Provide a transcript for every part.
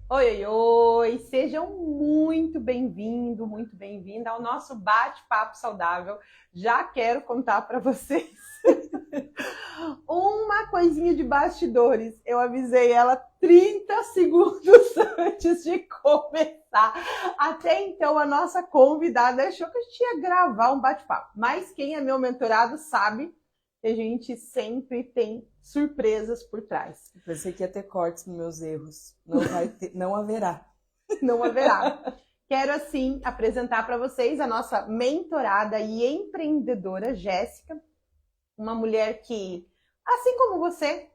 Oi, oi, oi! Sejam muito bem-vinda ao nosso bate-papo saudável. Já quero contar para vocês uma coisinha de bastidores. Eu avisei ela 30 segundos antes de começar. Até então, a nossa convidada achou que a gente ia gravar um bate-papo. Mas quem é meu mentorado sabe que a gente sempre tem surpresas por trás. Eu pensei que ia ter cortes nos meus erros. Não vai ter, não haverá. Não haverá. Quero, assim, apresentar para vocês a nossa mentorada e empreendedora, Jéssica, uma mulher que, assim como você,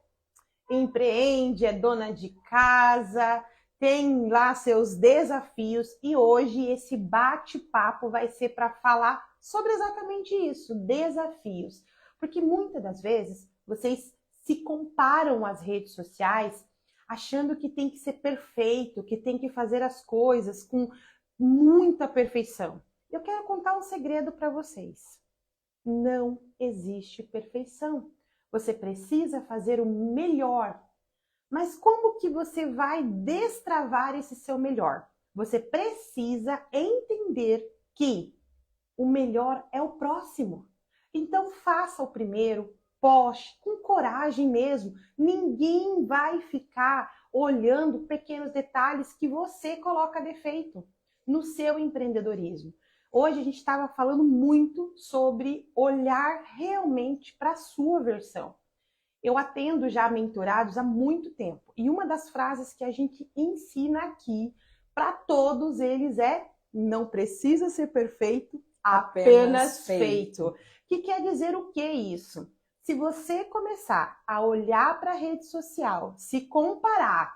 empreende, é dona de casa, tem lá seus desafios e hoje esse bate-papo vai ser para falar sobre exatamente isso, desafios. Porque muitas das vezes vocês se comparam às redes sociais achando que tem que ser perfeito, que tem que fazer as coisas com muita perfeição. Eu quero contar um segredo para vocês. Não existe perfeição. Você precisa fazer o melhor. Mas como que você vai destravar esse seu melhor? Você precisa entender que o melhor é o próximo. Então faça o primeiro, poste com coragem mesmo. Ninguém vai ficar olhando pequenos detalhes que você coloca defeito no seu empreendedorismo. Hoje a gente estava falando muito sobre olhar realmente para a sua versão. Eu atendo já mentorados há muito tempo e uma das frases que a gente ensina aqui para todos eles é: não precisa ser perfeito, apenas feito. Que quer dizer o que isso? Se você começar a olhar para a rede social, se comparar,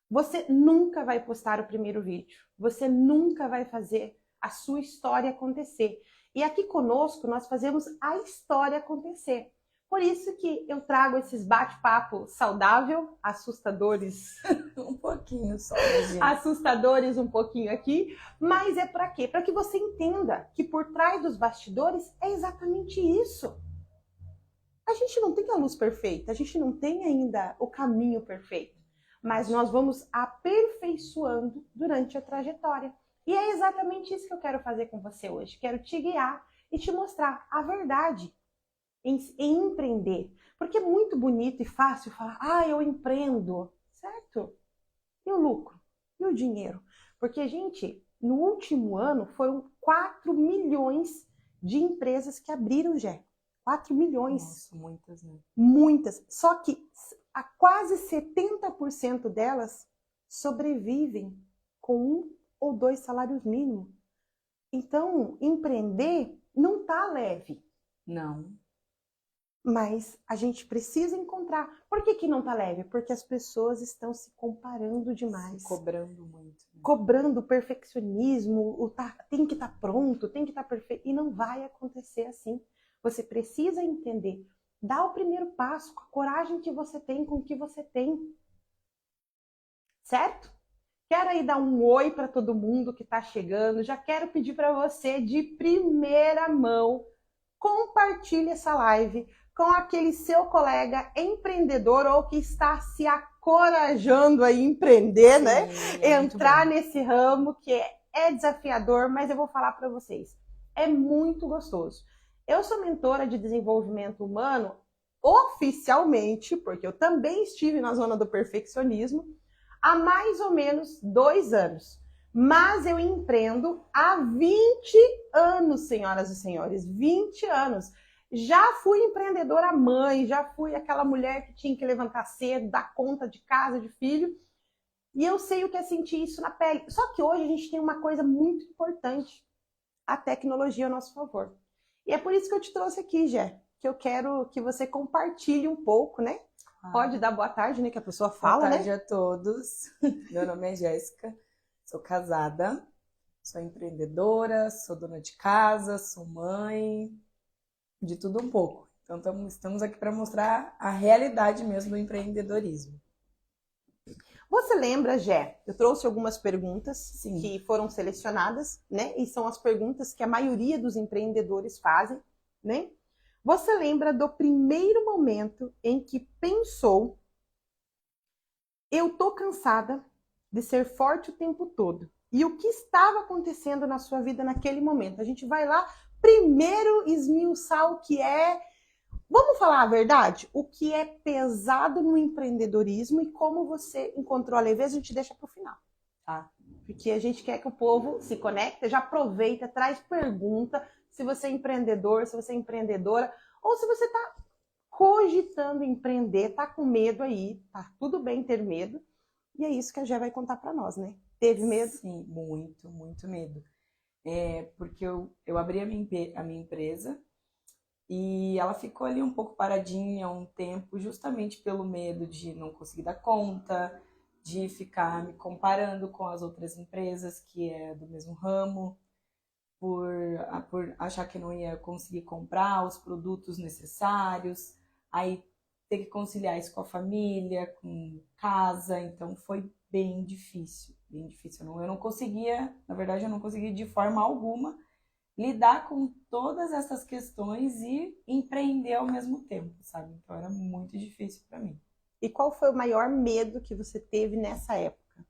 você nunca vai postar o primeiro vídeo, você nunca vai fazer a sua história acontecer. E aqui conosco nós fazemos a história acontecer. Por isso que eu trago esses bate-papo saudável, assustadores. Um pouquinho só, imagina. Assustadores um pouquinho aqui, mas é para quê? Para que você entenda que por trás dos bastidores é exatamente isso. A gente não tem a luz perfeita, a gente não tem ainda o caminho perfeito, mas nós vamos aperfeiçoando durante a trajetória. E é exatamente isso que eu quero fazer com você hoje. Quero te guiar e te mostrar a verdade em empreender. Porque é muito bonito e fácil falar: eu empreendo, certo? E o lucro? E o dinheiro? Porque, gente, no último ano foram 4 milhões de empresas que abriram, já. 4 milhões. Nossa, muitas, né? Muitas. Só que a quase 70% delas sobrevivem com 1 ou 2 salários mínimos. Então, empreender não tá leve. Não. Mas a gente precisa encontrar. Por que não tá leve? Porque as pessoas estão se comparando demais. Se cobrando muito. Né? Cobrando perfeccionismo, tem que estar pronto, tem que estar perfeito. E não vai acontecer assim. Você precisa entender. Dá o primeiro passo com a coragem que você tem, com o que você tem. Certo? Quero aí dar um oi para todo mundo que está chegando. Já quero pedir para você, de primeira mão, compartilhe essa live com aquele seu colega empreendedor ou que está se acorajando a empreender, né? Entrar nesse ramo que é desafiador, mas eu vou falar para vocês, é muito gostoso. Eu sou mentora de desenvolvimento humano oficialmente, porque eu também estive na zona do perfeccionismo há mais ou menos 2 anos. Mas eu empreendo há 20 anos, senhoras e senhores, 20 anos. Já fui empreendedora mãe, já fui aquela mulher que tinha que levantar cedo, dar conta de casa, de filho. E eu sei o que é sentir isso na pele. Só que hoje a gente tem uma coisa muito importante, a tecnologia ao nosso favor. E é por isso que eu te trouxe aqui, Jé, que eu quero que você compartilhe um pouco, né? Pode dar boa tarde, né? Que a pessoa fala, né? Boa tarde a todos. Meu nome é Jéssica, sou casada, sou empreendedora, sou dona de casa, sou mãe, de tudo um pouco. Então estamos aqui para mostrar a realidade mesmo do empreendedorismo. Você lembra, Jé? Eu trouxe algumas perguntas Sim. Que foram selecionadas, né? E são as perguntas que a maioria dos empreendedores fazem, né? Você lembra do primeiro momento em que pensou: eu tô cansada de ser forte o tempo todo. E o que estava acontecendo na sua vida naquele momento? A gente vai lá primeiro esmiuçar o que é. Vamos falar a verdade? O que é pesado no empreendedorismo e como você encontrou a leveza, a gente deixa para o final. Tá. Porque a gente quer que o povo se conecte, já aproveita, traz pergunta, se você é empreendedor, se você é empreendedora, ou se você está cogitando empreender, tá com medo aí, tá tudo bem ter medo. E é isso que a Gé vai contar para nós, né? Teve medo? Sim, muito, muito medo. Porque eu abri a minha empresa e ela ficou ali um pouco paradinha um tempo, justamente pelo medo de não conseguir dar conta, de ficar me comparando com as outras empresas que é do mesmo ramo, por achar que não ia conseguir comprar os produtos necessários, aí ter que conciliar isso com a família, com casa, então foi bem difícil, bem difícil. Eu não conseguia, na verdade, eu não conseguia de forma alguma lidar com todas essas questões e empreender ao mesmo tempo, sabe? Então era muito difícil para mim. E qual foi o maior medo que você teve nessa época?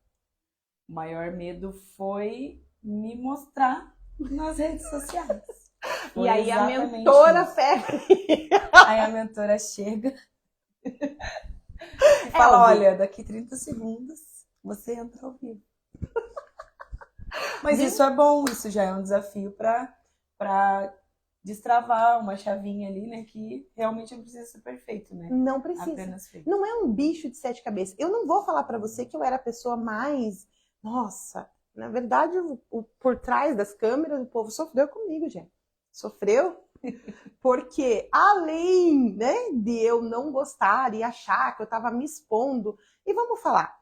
O maior medo foi me mostrar nas redes sociais. E aí a mentora pega. Aí a mentora chega e fala, olha, daqui 30 segundos você entra ao vivo. Mas isso é bom, isso já é um desafio para destravar uma chavinha ali, né? Que realmente não precisa ser perfeito, né? Não precisa. Apenas feito. Não é um bicho de 7 cabeças. Eu não vou falar para você que eu era a pessoa mais... Nossa, na verdade, por trás das câmeras, o povo sofreu comigo, gente. Sofreu porque, além, né, de eu não gostar e achar que eu estava me expondo... E vamos falar,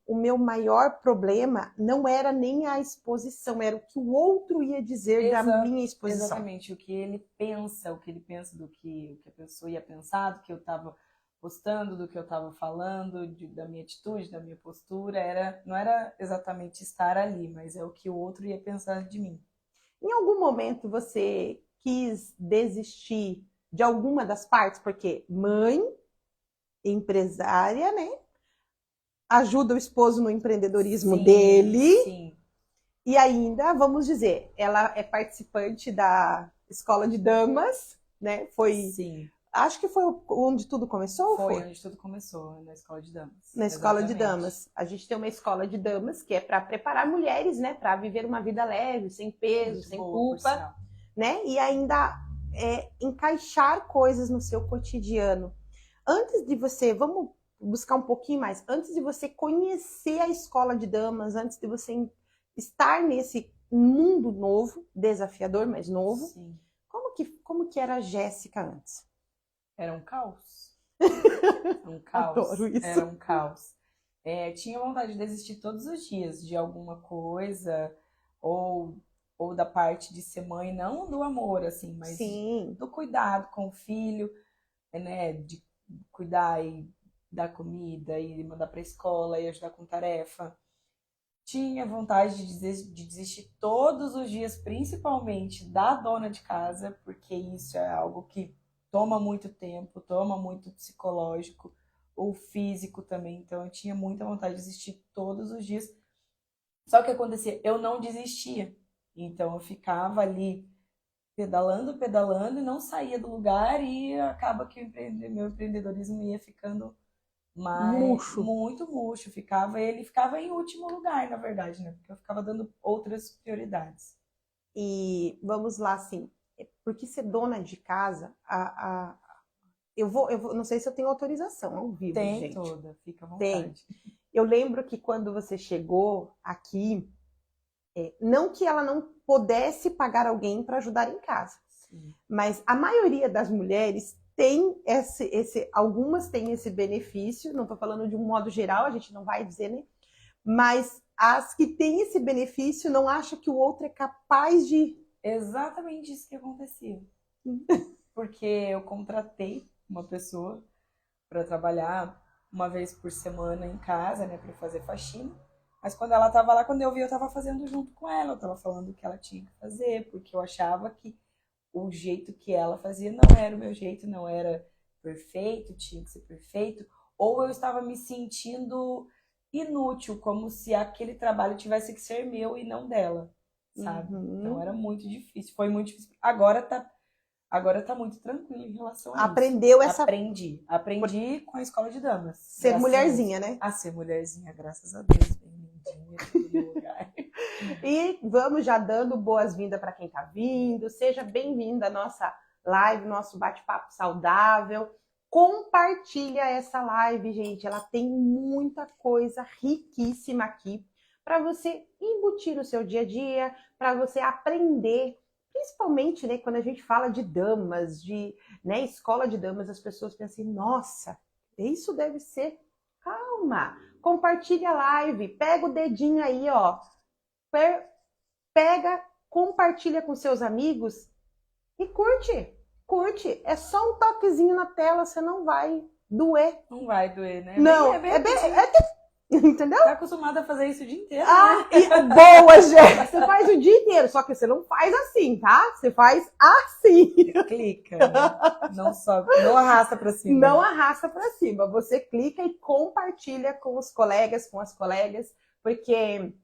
o meu maior problema não era nem a exposição, era o que o outro ia dizer da minha exposição. Exatamente, o que ele pensa do que a pessoa ia pensar, do que eu estava postando, do que eu estava falando, da minha atitude, da minha postura, não era exatamente estar ali, mas é o que o outro ia pensar de mim. Em algum momento você quis desistir de alguma das partes, porque mãe, empresária, né? Ajuda o esposo no empreendedorismo dele. Sim. E ainda, vamos dizer, ela é participante da escola de damas, né? Sim. Acho que foi onde tudo começou? Foi onde tudo começou, na escola de damas. Na escola de damas. A gente tem uma escola de damas que é para preparar mulheres, né? Para viver uma vida leve, sem peso, muito sem boa, culpa, né? E ainda encaixar coisas no seu cotidiano. Antes de você, vamos buscar um pouquinho mais, antes de você conhecer a escola de damas, antes de você estar nesse mundo novo, desafiador, mas novo, sim. Como que era a Jéssica antes? Era um caos. Um caos. Adoro isso. Era um caos. Tinha vontade de desistir todos os dias de alguma coisa, ou da parte de ser mãe, não do amor, assim, mas Sim. do cuidado com o filho, né? De cuidar e dar comida, e mandar para a escola, e ajudar com tarefa. Tinha vontade de desistir todos os dias, principalmente da dona de casa, porque isso é algo que toma muito tempo, toma muito psicológico, ou físico também. Então eu tinha muita vontade de desistir todos os dias. Só que o que acontecia? Eu não desistia. Então eu ficava ali pedalando e não saía do lugar, e acaba que meu empreendedorismo ia ficando muito murcho. Ele ficava em último lugar, na verdade, né? Porque eu ficava dando outras prioridades. E vamos lá, assim, porque ser dona de casa, eu não sei se eu tenho autorização ao vivo, Tem gente. toda, fica à vontade. Eu lembro que quando você chegou aqui, não que ela não pudesse pagar alguém para ajudar em casa, Sim. Mas a maioria das mulheres tem algumas têm esse benefício, não estou falando de um modo geral, a gente não vai dizer, né? Mas as que têm esse benefício não acham que o outro é capaz de... Exatamente isso que acontecia. Porque eu contratei uma pessoa para trabalhar uma vez por semana em casa, né, para fazer faxina. Mas quando ela estava lá, quando eu vi, eu estava fazendo junto com ela, eu estava falando o que ela tinha que fazer, porque eu achava que o jeito que ela fazia não era o meu jeito, não era perfeito, tinha que ser perfeito, ou eu estava me sentindo inútil, como se aquele trabalho tivesse que ser meu e não dela, sabe? Então era muito difícil, foi muito difícil. Agora tá muito tranquilo em relação a isso. Aprendeu essa... Aprendi com a escola de damas. Ser mulherzinha, né? A ser mulherzinha, graças a Deus, bem lindinha, tudo no lugar. E vamos já dando boas-vindas para quem tá vindo, seja bem-vinda à nossa live, nosso bate-papo saudável. Compartilha essa live, gente, ela tem muita coisa riquíssima aqui para você embutir no seu dia a dia, para você aprender, principalmente, né, quando a gente fala de damas, de, né, escola de damas, as pessoas pensam assim, nossa, isso deve ser... Calma, compartilha a live, pega o dedinho aí, ó, pega, compartilha com seus amigos e curte. Curte, é só um toquezinho na tela, você não vai doer. Não vai doer, né? Não, entendeu? Tá acostumada a fazer isso o dia inteiro, né? Boa, Jéssica! Você faz o dia inteiro, só que você não faz assim, tá? Você faz assim. Clica, né? Não arrasta pra cima. Não arrasta pra cima, você clica e compartilha com os colegas, com as colegas, porque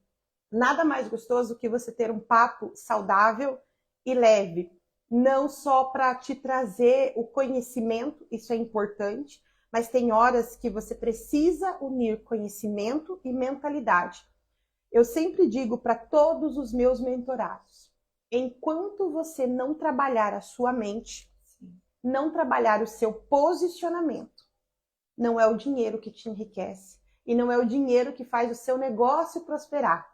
nada mais gostoso que você ter um papo saudável e leve. Não só para te trazer o conhecimento, isso é importante, mas tem horas que você precisa unir conhecimento e mentalidade. Eu sempre digo para todos os meus mentorados, enquanto você não trabalhar a sua mente, não trabalhar o seu posicionamento, não é o dinheiro que te enriquece e não é o dinheiro que faz o seu negócio prosperar.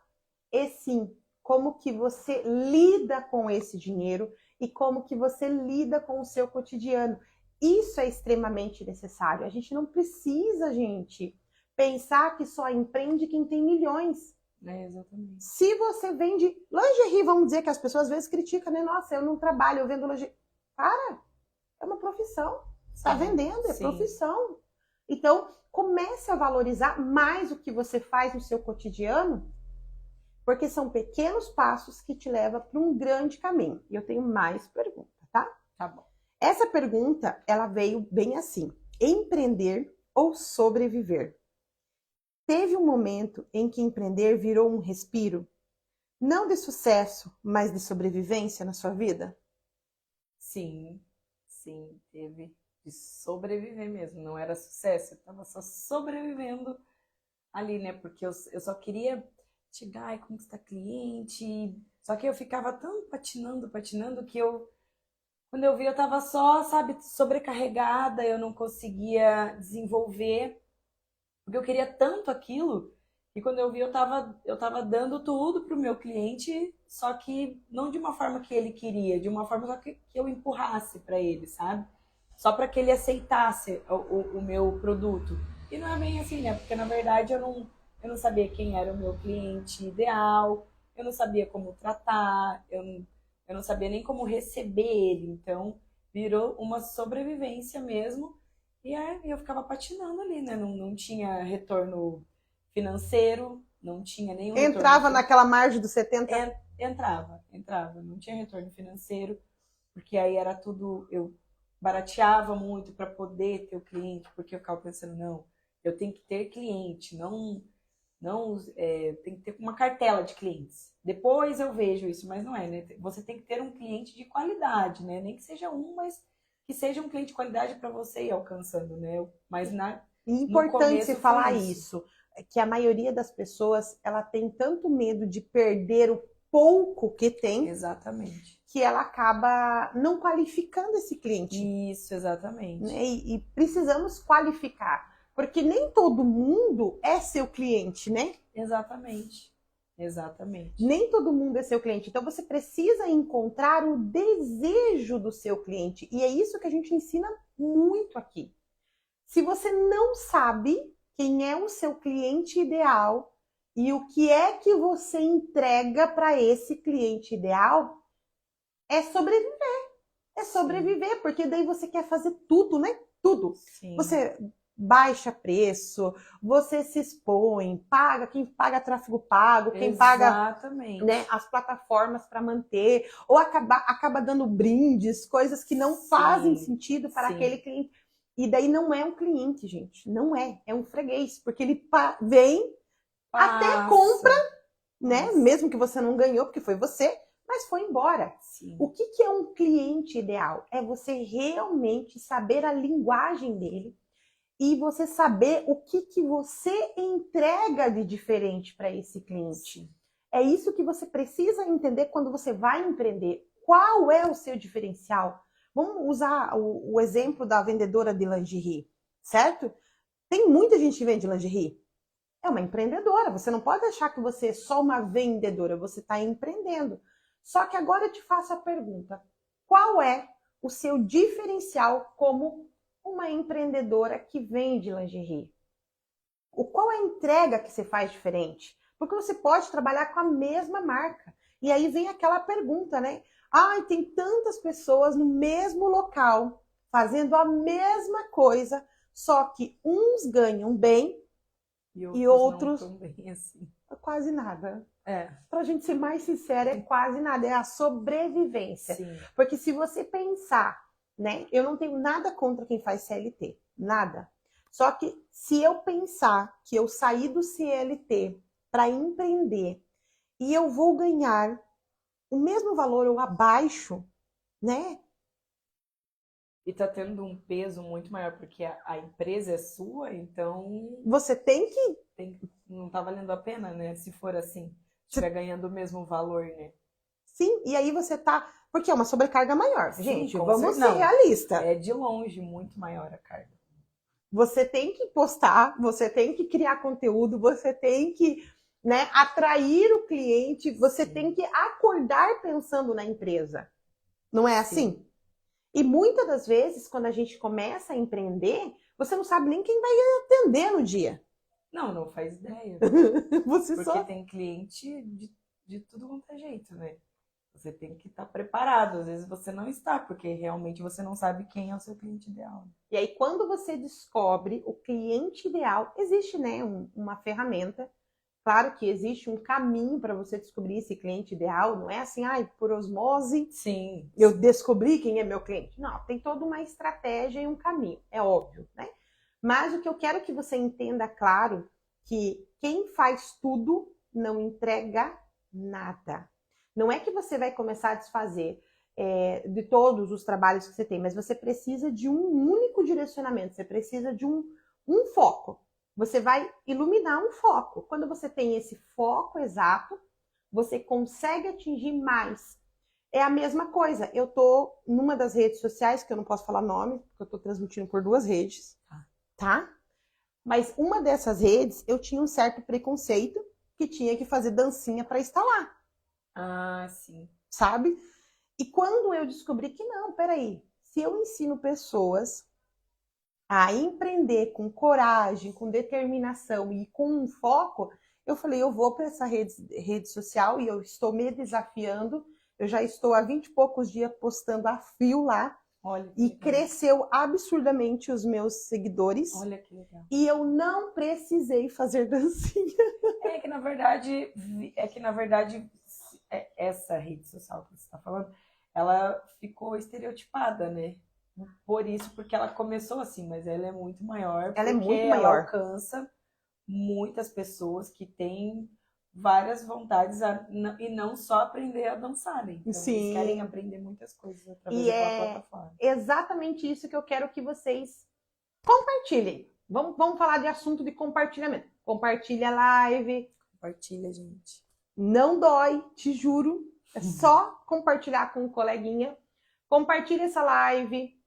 E sim, como que você lida com esse dinheiro e como que você lida com o seu cotidiano. Isso é extremamente necessário. A gente não precisa, gente, pensar que só empreende quem tem milhões. Exatamente. Se você vende lingerie, vamos dizer que as pessoas às vezes criticam, né? Nossa, eu não trabalho, eu vendo lingerie. Cara, é uma profissão. Está vendendo, é profissão. Então, comece a valorizar mais o que você faz no seu cotidiano, porque são pequenos passos que te levam para um grande caminho. E eu tenho mais perguntas, tá? Tá bom. Essa pergunta, ela veio bem assim. Empreender ou sobreviver? Teve um momento em que empreender virou um respiro? Não de sucesso, mas de sobrevivência na sua vida? Sim, teve. De sobreviver mesmo. Não era sucesso, eu estava só sobrevivendo ali, né? Porque eu só queria chegar e conquistar cliente. Só que eu ficava tão patinando, que quando eu vi, eu tava só, sabe, sobrecarregada, eu não conseguia desenvolver, porque eu queria tanto aquilo, e quando eu vi, eu tava dando tudo pro meu cliente, só que não de uma forma que ele queria, de uma forma só que eu empurrasse para ele, sabe? Só para que ele aceitasse o meu produto. E não é bem assim, né? Porque, na verdade, eu não sabia quem era o meu cliente ideal, eu não sabia como tratar, eu não sabia nem como receber ele. Então, virou uma sobrevivência mesmo. E aí eu ficava patinando ali, né? Não tinha retorno financeiro, não tinha nenhum retorno. Entrava naquela margem dos 70? Entrava. Não tinha retorno financeiro, porque aí era tudo... Eu barateava muito para poder ter o cliente, porque eu ficava pensando, não, eu tenho que ter cliente, não tem que ter uma cartela de clientes. Depois eu vejo isso, mas não é, né? Você tem que ter um cliente de qualidade, né? Nem que seja um, mas que seja um cliente de qualidade para você ir alcançando, né? Mas importante você falar isso, que a maioria das pessoas, ela tem tanto medo de perder o pouco que tem. Exatamente. Que ela acaba não qualificando esse cliente. Isso, exatamente. Né? E precisamos qualificar. Porque nem todo mundo é seu cliente, né? Exatamente. Nem todo mundo é seu cliente. Então você precisa encontrar o desejo do seu cliente. E é isso que a gente ensina muito aqui. Se você não sabe quem é o seu cliente ideal e o que é que você entrega para esse cliente ideal, é sobreviver. É sobreviver, porque daí você quer fazer tudo, né? Tudo. Sim. Você baixa preço, você se expõe, paga, quem paga tráfego pago, quem paga, né, as plataformas para manter, ou acaba dando brindes, coisas que não fazem sentido para aquele cliente. E daí não é um cliente, gente. Não é. É um freguês, porque ele vem, né? Mesmo que você não ganhou, porque foi você, mas foi embora. Sim. O que é um cliente ideal? É você realmente saber a linguagem dele e você saber o que você entrega de diferente para esse cliente. Sim. É isso que você precisa entender quando você vai empreender. Qual é o seu diferencial? Vamos usar o exemplo da vendedora de lingerie, certo? Tem muita gente que vende lingerie. É uma empreendedora. Você não pode achar que você é só uma vendedora. Você está empreendendo. Só que agora eu te faço a pergunta. Qual é o seu diferencial como uma empreendedora que vende lingerie? Qual é a entrega que você faz diferente? Porque você pode trabalhar com a mesma marca. E aí vem aquela pergunta, né? Ai, tem tantas pessoas no mesmo local, fazendo a mesma coisa, só que uns ganham bem e outros não tão bem assim. quase nada. É. Pra gente ser mais sincera, é quase nada. É a sobrevivência. Sim. Porque se você pensar, né? Eu não tenho nada contra quem faz CLT. Nada. Só que se eu pensar que eu saí do CLT para empreender e eu vou ganhar o mesmo valor ou abaixo, né? E tá tendo um peso muito maior, porque a empresa é sua, então Você tem que... não tá valendo a pena, né? Se for assim, estiver ganhando o mesmo valor, né? Sim, e aí você tá... Porque é uma sobrecarga maior, Sim, gente. com Vamos ser certeza. realistas. É de longe muito maior a carga. Você tem que postar, você tem que criar conteúdo, você tem que, né, atrair o cliente, você Sim. tem que acordar pensando na empresa. Não é assim? Sim. E muitas das vezes, quando a gente começa a empreender, você não sabe nem quem vai atender no dia. Não faz ideia. Você Porque só... tem cliente de tudo quanto é jeito, né? Você tem que estar preparado. Às vezes você não está, porque realmente você não sabe quem é o seu cliente ideal. E aí, quando você descobre o cliente ideal, existe, né, uma ferramenta. Claro que existe um caminho para você descobrir esse cliente ideal. Não é assim, por osmose, Sim. eu descobri quem é meu cliente. Não, tem toda uma estratégia e um caminho. É óbvio, né? Mas o que eu quero que você entenda, claro, que quem faz tudo não entrega nada. Não é que você vai começar a desfazer de todos os trabalhos que você tem, mas você precisa de um único direcionamento, você precisa de um foco. Você vai iluminar um foco. Quando você tem esse foco exato, você consegue atingir mais. É a mesma coisa. Eu tô numa das redes sociais, que eu não posso falar nome, porque eu tô transmitindo por 2 redes, tá? Mas uma dessas redes, eu tinha um certo preconceito que tinha que fazer dancinha para instalar. Ah, sim. Sabe? E quando eu descobri que não, peraí, se eu ensino pessoas a empreender com coragem, com determinação e com um foco, eu falei, eu vou para essa rede social e eu estou me desafiando. Eu já estou há 20 e poucos dias postando a fio lá. Olha que e legal. Cresceu absurdamente os meus seguidores. Olha que legal. E eu não precisei fazer dancinha. É que na verdade essa rede social que você está falando, ela ficou estereotipada, né? Por isso, porque ela começou assim, mas ela é muito maior. Ela é muito porque maior. Ela alcança muitas pessoas que têm várias vontades e não só aprender a dançar, né? Então, Sim. Eles querem aprender muitas coisas através E daquela plataforma. Exatamente isso que eu quero que vocês compartilhem. Vamos falar de assunto de compartilhamento. Compartilha a live. Compartilha, gente. Não dói, te juro. É só compartilhar com um coleguinha. Compartilha essa live.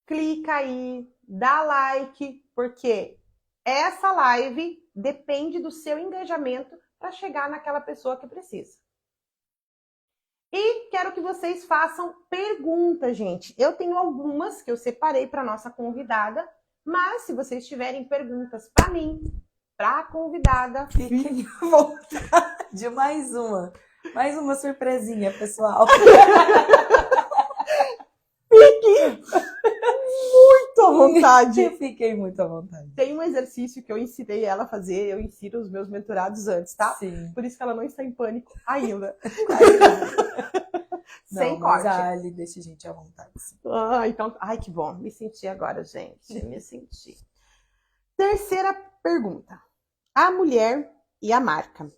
Clica aí, dá like, porque essa live depende do seu engajamento para chegar naquela pessoa que precisa. E quero que vocês façam perguntas, gente. Eu tenho algumas que eu separei para nossa convidada, mas se vocês tiverem perguntas para mim, para a convidada, fiquem à vontade. Mais uma surpresinha, pessoal. Fiquem muito à vontade. Fiquei muito à vontade. Tem um exercício que eu ensinei ela a fazer, eu ensino os meus mentorados antes, tá? Sim. Por isso que ela não está em pânico ainda. Sem corte. Mas a Ali deixa a gente à vontade. Sim. Então, que bom. Me senti agora, gente. Me senti. Terceira pergunta. A mulher e a marca.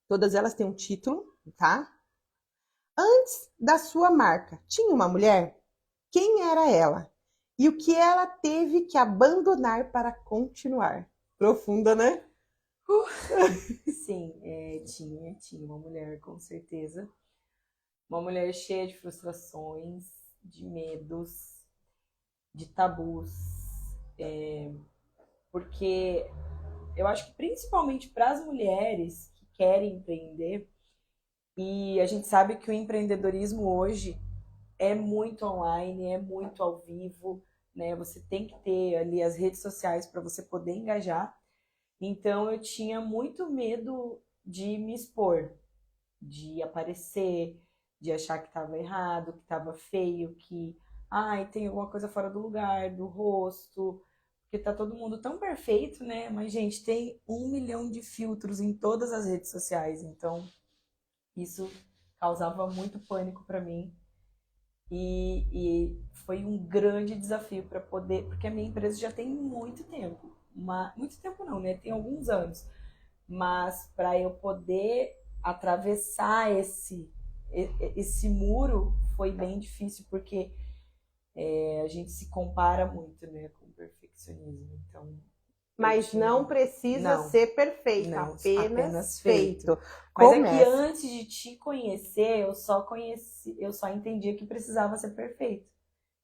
Todas elas têm um título, tá? Antes da sua marca, tinha uma mulher? Quem era ela? E o que ela teve que abandonar para continuar? Profunda, né? Sim, tinha uma mulher, com certeza. Uma mulher cheia de frustrações, de medos, de tabus. Porque eu acho que principalmente para as mulheres que querem empreender, e a gente sabe que o empreendedorismo hoje é muito online, é muito ao vivo, né? Você tem que ter ali as redes sociais para você poder engajar. Então eu tinha muito medo de me expor, de aparecer, de achar que estava errado, que estava feio, que ai, tem alguma coisa fora do lugar, do rosto, porque tá todo mundo tão perfeito, né? Mas, gente, tem 1 milhão de filtros em todas as redes sociais, então isso causava muito pânico para mim. E foi um grande desafio para poder, porque a minha empresa já tem muito tempo, muito tempo não, né? Tem alguns anos, mas para eu poder atravessar esse muro foi bem difícil, porque a gente se compara muito, né, com o perfeccionismo. Então, Mas não precisa não, ser perfeito, não, apenas feito. Mas é que Comece. antes de te conhecer, eu só entendia que precisava ser perfeito,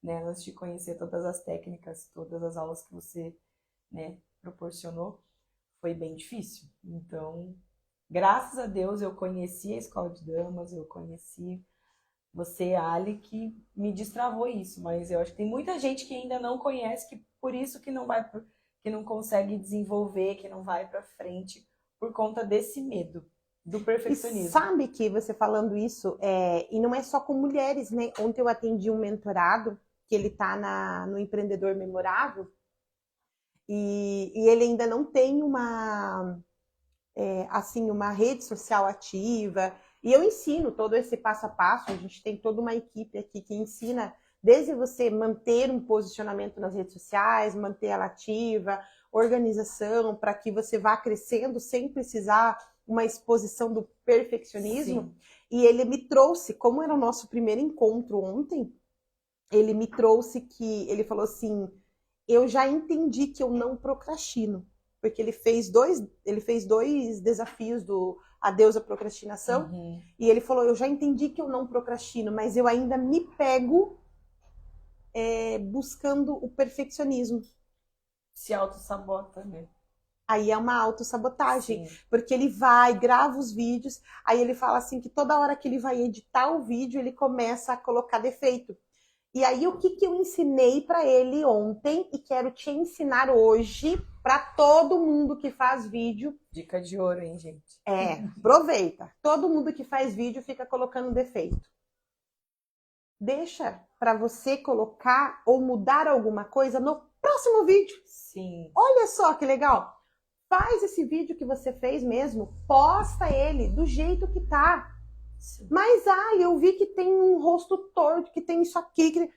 né? Antes de conhecer todas as técnicas, todas as aulas que você, né, proporcionou, foi bem difícil. Então, graças a Deus eu conheci a Escola de Damas, eu conheci você, Ali, que me destravou isso, mas eu acho que tem muita gente que ainda não conhece, que por isso que que não consegue desenvolver, que não vai para frente por conta desse medo do E perfeccionismo. sabe que você falando isso, e não é só com mulheres, né? Ontem eu atendi um mentorado, que ele tá no Empreendedor Memorável, e ele ainda não tem uma rede social ativa. E eu ensino todo esse passo a passo. A gente tem toda uma equipe aqui que ensina desde você manter um posicionamento nas redes sociais, manter ela ativa, organização, para que você vá crescendo sem precisar uma exposição do perfeccionismo. Sim. E ele me trouxe, como era o nosso primeiro encontro ontem, ele me trouxe ele falou assim, eu já entendi que eu não procrastino, porque ele fez dois desafios do Adeus à Procrastinação, e ele falou, eu já entendi que eu não procrastino, mas eu ainda me pego buscando o perfeccionismo. Se auto-sabota, né? Aí é uma autossabotagem, Sim. porque ele vai, grava os vídeos, aí ele fala assim que toda hora que ele vai editar o vídeo, ele começa a colocar defeito. E aí, o que eu ensinei para ele ontem e quero te ensinar hoje para todo mundo que faz vídeo. Dica de ouro, hein, gente? Aproveita. Todo mundo que faz vídeo fica colocando defeito. Deixa para você colocar ou mudar alguma coisa no próximo vídeo. Sim. Olha só que legal. Faz esse vídeo que você fez mesmo, posta ele do jeito que tá. Sim. Mas, eu vi que tem um rosto torto, que tem isso aqui.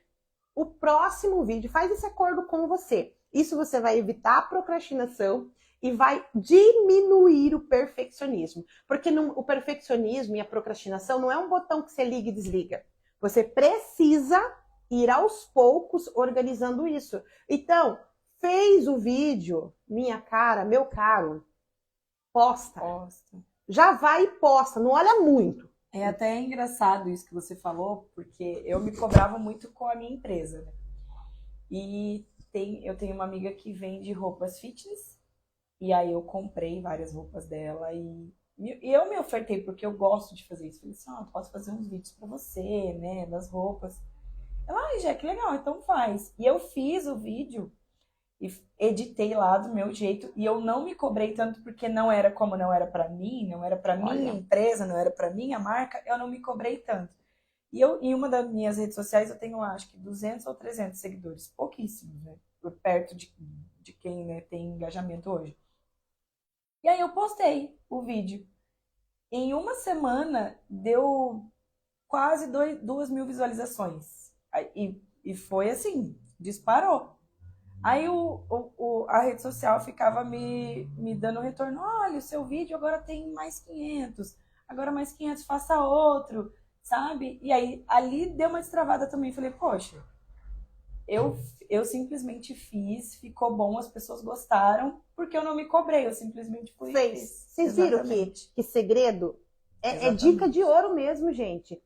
O próximo vídeo, faz esse acordo com você. Isso você vai evitar a procrastinação e vai diminuir o perfeccionismo. Porque o perfeccionismo e a procrastinação não é um botão que você liga e desliga. Você precisa ir aos poucos organizando isso. Então, fez o vídeo, minha cara, meu caro, posta. Já vai e posta, não olha muito. É até engraçado isso que você falou, porque eu me cobrava muito com a minha empresa, né? E eu tenho uma amiga que vende roupas fitness, e aí eu comprei várias roupas dela e eu me ofertei, porque eu gosto de fazer isso. Falei assim, posso fazer uns vídeos pra você, né, das roupas. Ela, já que legal, então faz. E eu fiz o vídeo e editei lá do meu jeito, e eu não me cobrei tanto, porque não era para mim, não era para minha empresa, não era para minha marca, eu não me cobrei tanto. E em uma das minhas redes sociais eu tenho, acho que 200 ou 300 seguidores, pouquíssimos, né, por perto de quem, né, tem engajamento hoje. E aí eu postei o vídeo. Em uma semana deu quase 2.000 visualizações. E foi assim, disparou. Aí a rede social ficava me dando retorno. Olha, o seu vídeo agora tem mais 500. Agora mais 500, faça outro, sabe? E aí ali deu uma destravada também. Falei, poxa, eu simplesmente fiz, ficou bom, as pessoas gostaram, porque eu não me cobrei, eu simplesmente fui e Fez. fiz. Vocês viram Exatamente. que segredo é dica de ouro mesmo, gente.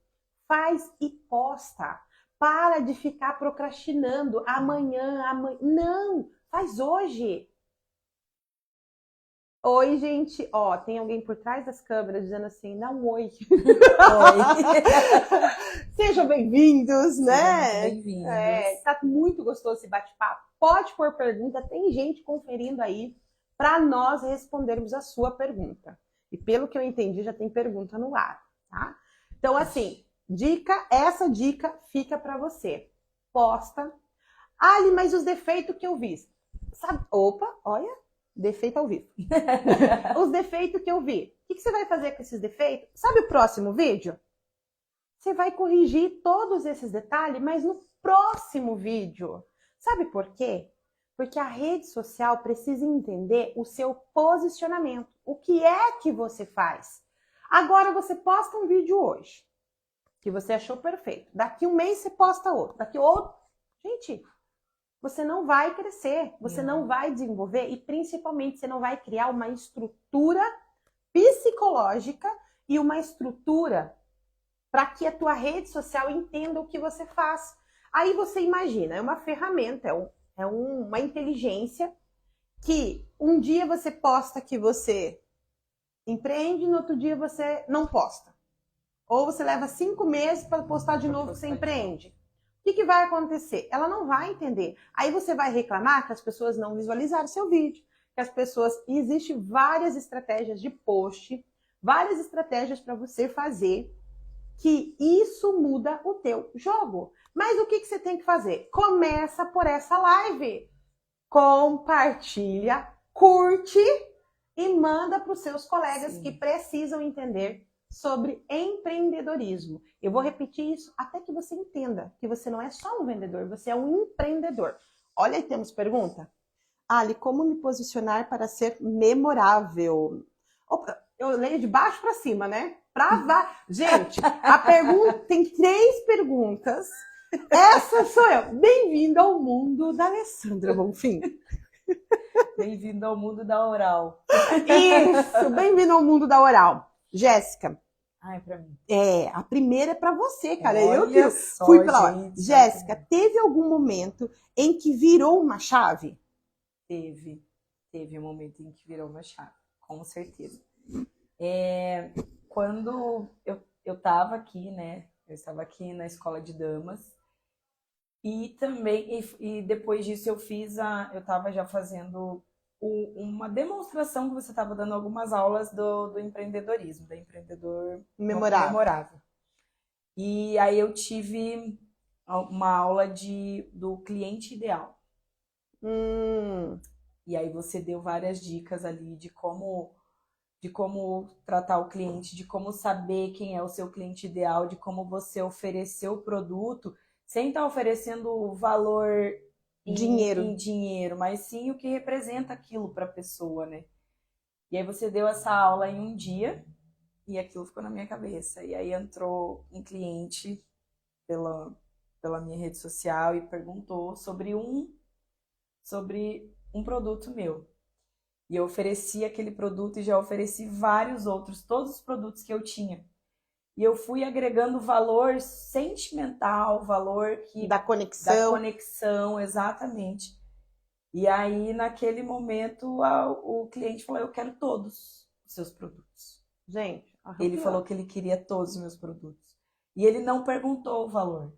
Faz e posta. Para de ficar procrastinando amanhã. Não, faz hoje. Oi, gente. Ó, tem alguém por trás das câmeras dizendo assim, dá um oi. Oi. Sejam bem-vindos, né? Bem-vindos. Tá muito gostoso esse bate-papo. Pode pôr pergunta, tem gente conferindo aí para nós respondermos a sua pergunta. E pelo que eu entendi, já tem pergunta no ar, tá? Então, assim, essa dica fica para você. Posta. Ali, mas os defeitos que eu vi. Sabe? Opa, olha, defeito ao vivo. Os defeitos que eu vi. O que você vai fazer com esses defeitos? Sabe o próximo vídeo? Você vai corrigir todos esses detalhes, mas no próximo vídeo. Sabe por quê? Porque a rede social precisa entender o seu posicionamento. O que é que você faz? Agora você posta um vídeo hoje, que você achou perfeito. Daqui um mês você posta outro. Daqui outro. Gente, você não vai crescer, você não vai desenvolver e principalmente você não vai criar uma estrutura psicológica e uma estrutura para que a tua rede social entenda o que você faz. Aí você imagina, é uma ferramenta, é uma inteligência que um dia você posta que você empreende, no outro dia você não posta. Ou você leva 5 meses para postar de novo que você empreende. O que vai acontecer? Ela não vai entender. Aí você vai reclamar que as pessoas não visualizaram seu vídeo, que as pessoas... Existem várias estratégias de post, várias estratégias para você fazer que isso muda o teu jogo. Mas o que você tem que fazer? Começa por essa live. Compartilha, curte e manda para os seus colegas que precisam entender sobre empreendedorismo. Eu vou repetir isso até que você entenda que você não é só um vendedor, você é um empreendedor. Olha aí, temos pergunta. Ali, como me posicionar para ser memorável? Opa, eu leio de baixo para cima, né? Gente, a pergunta tem 3 perguntas. Essa sou eu. Bem-vindo ao mundo da Alessandra Bonfim. Bem-vindo ao mundo da oral. Isso, bem-vindo ao mundo da oral. Jéssica. Ai, pra mim. A primeira é para você, cara. Olha eu que só, fui pela hora. gente. Jéssica, teve algum momento em que virou uma chave? Teve um momento em que virou uma chave, com certeza. Quando eu estava aqui, né? Eu estava aqui na escola de damas e também, e depois disso eu estava já fazendo uma demonstração que você estava dando algumas aulas do empreendedorismo, do empreendedor memorável. E aí eu tive uma aula do cliente ideal. E aí você deu várias dicas ali de como tratar o cliente, de como saber quem é o seu cliente ideal, de como você oferecer o produto sem estar oferecendo valor em dinheiro, mas sim o que representa aquilo para a pessoa, né? E aí você deu essa aula em um dia e aquilo ficou na minha cabeça. E aí entrou um cliente pela minha rede social e perguntou sobre um produto meu. E eu ofereci aquele produto e já ofereci vários outros, todos os produtos que eu tinha. E eu fui agregando valor sentimental, valor da conexão, exatamente. E aí, naquele momento, o cliente falou, eu quero todos os seus produtos. Gente, ele falou que ele queria todos os meus produtos. E ele não perguntou o valor.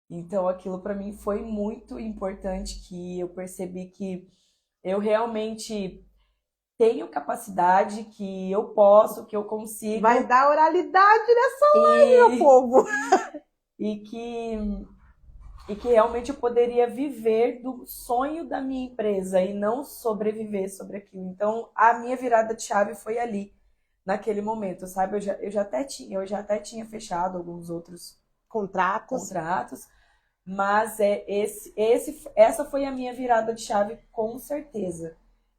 Então, aquilo para mim foi muito importante, que eu percebi que eu realmente tenho capacidade, que eu posso, que eu consigo. Vai dar oralidade nessa live, meu povo! E que realmente eu poderia viver do sonho da minha empresa e não sobreviver sobre aquilo. Então, a minha virada de chave foi ali, naquele momento, sabe? Eu já até tinha fechado alguns outros contratos, Mas essa foi a minha virada de chave, com certeza.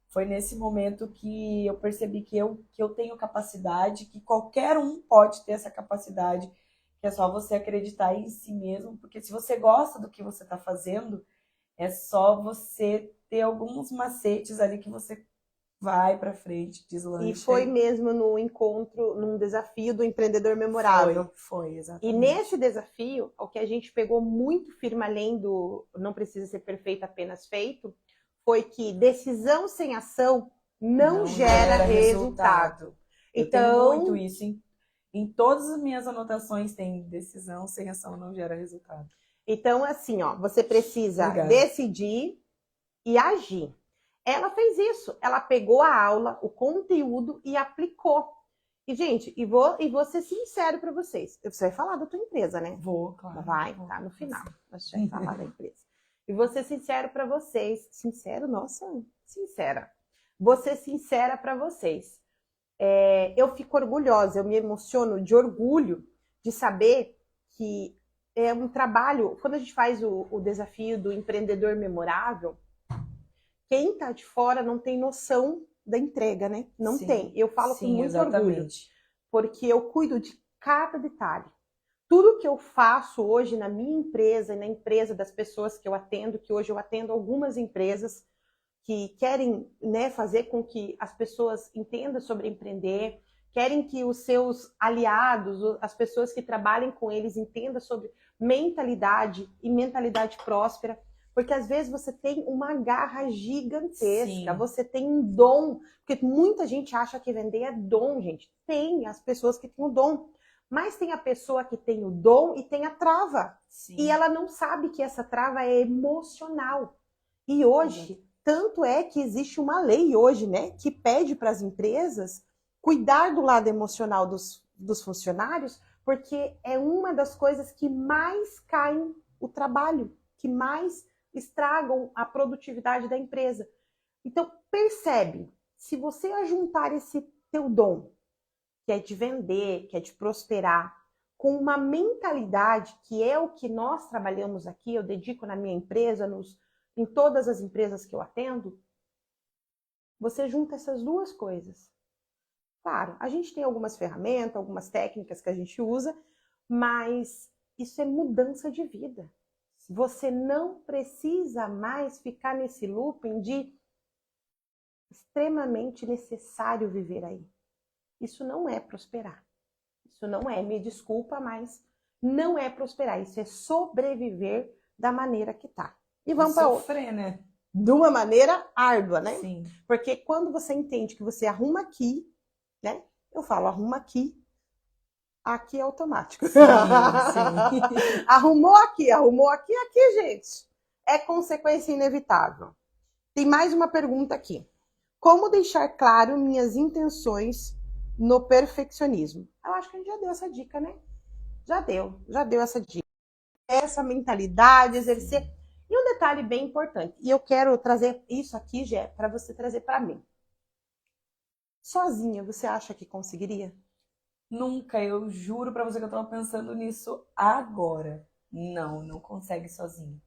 Foi nesse momento que eu percebi que eu tenho capacidade, que qualquer um pode ter essa capacidade, que é só você acreditar em si mesmo, porque se você gosta do que você está fazendo, é só você ter alguns macetes ali que você vai para frente, deslancha. E foi mesmo no encontro, num desafio do empreendedor memorável. Foi, exatamente. E nesse desafio, o que a gente pegou muito firme, além do não precisa ser perfeito, apenas feito, foi que decisão sem ação não gera resultado. Eu tenho muito isso. Em todas as minhas anotações tem decisão sem ação não gera resultado. Então, assim, ó, você precisa decidir e agir. Ela fez isso. Ela pegou a aula, o conteúdo e aplicou. E, gente, e vou ser sincero para vocês. Você vai falar da tua empresa, né? Vou, claro. Vai, tá no final. A gente vai falar da empresa. E vou ser sincero para vocês. Sincero? Nossa, sincera. Vou ser sincera para vocês. Eu fico orgulhosa, eu me emociono de orgulho de saber que é um trabalho. Quando a gente faz o desafio do empreendedor memorável, quem tá de fora não tem noção da entrega, né? Não tem. Eu falo com muito orgulho, porque eu cuido de cada detalhe. Tudo que eu faço hoje na minha empresa e na empresa das pessoas que eu atendo, que hoje eu atendo algumas empresas que querem, né, fazer com que as pessoas entendam sobre empreender, querem que os seus aliados, as pessoas que trabalhem com eles entendam sobre mentalidade e mentalidade próspera. Porque às vezes você tem uma garra gigantesca, você tem um dom, porque muita gente acha que vender é dom, gente. Tem as pessoas que têm o dom, mas tem a pessoa que tem o dom e tem a trava. E ela não sabe que essa trava é emocional. E hoje, tanto é que existe uma lei hoje, né, que pede para as empresas cuidar do lado emocional dos funcionários, porque é uma das coisas que mais caem o trabalho, que mais estragam a produtividade da empresa. Então, percebe, se você ajuntar esse teu dom, que é de vender, que é de prosperar, com uma mentalidade que é o que nós trabalhamos aqui, eu dedico na minha empresa, em todas as empresas que eu atendo, você junta essas duas coisas. Claro, a gente tem algumas ferramentas, algumas técnicas que a gente usa, mas isso é mudança de vida. Você não precisa mais ficar nesse looping de extremamente necessário viver aí. Isso não é prosperar. Isso não é, me desculpa, mas não é prosperar. Isso é sobreviver da maneira que tá. E vamos para sofrer, né? De uma maneira árdua, né? Sim. Porque quando você entende que você arruma aqui, né? Eu falo, arruma aqui. Aqui é automático. Sim, sim. Arrumou aqui, gente. É consequência inevitável. Tem mais uma pergunta aqui. Como deixar claro minhas intenções no perfeccionismo? Eu acho que a gente já deu essa dica, né? Já deu essa dica. Essa mentalidade, exercer. E um detalhe bem importante, e eu quero trazer isso aqui, Gé, para você trazer para mim. Sozinha, você acha que conseguiria? Nunca, eu juro pra você que eu tava pensando nisso agora. Não consegue sozinho.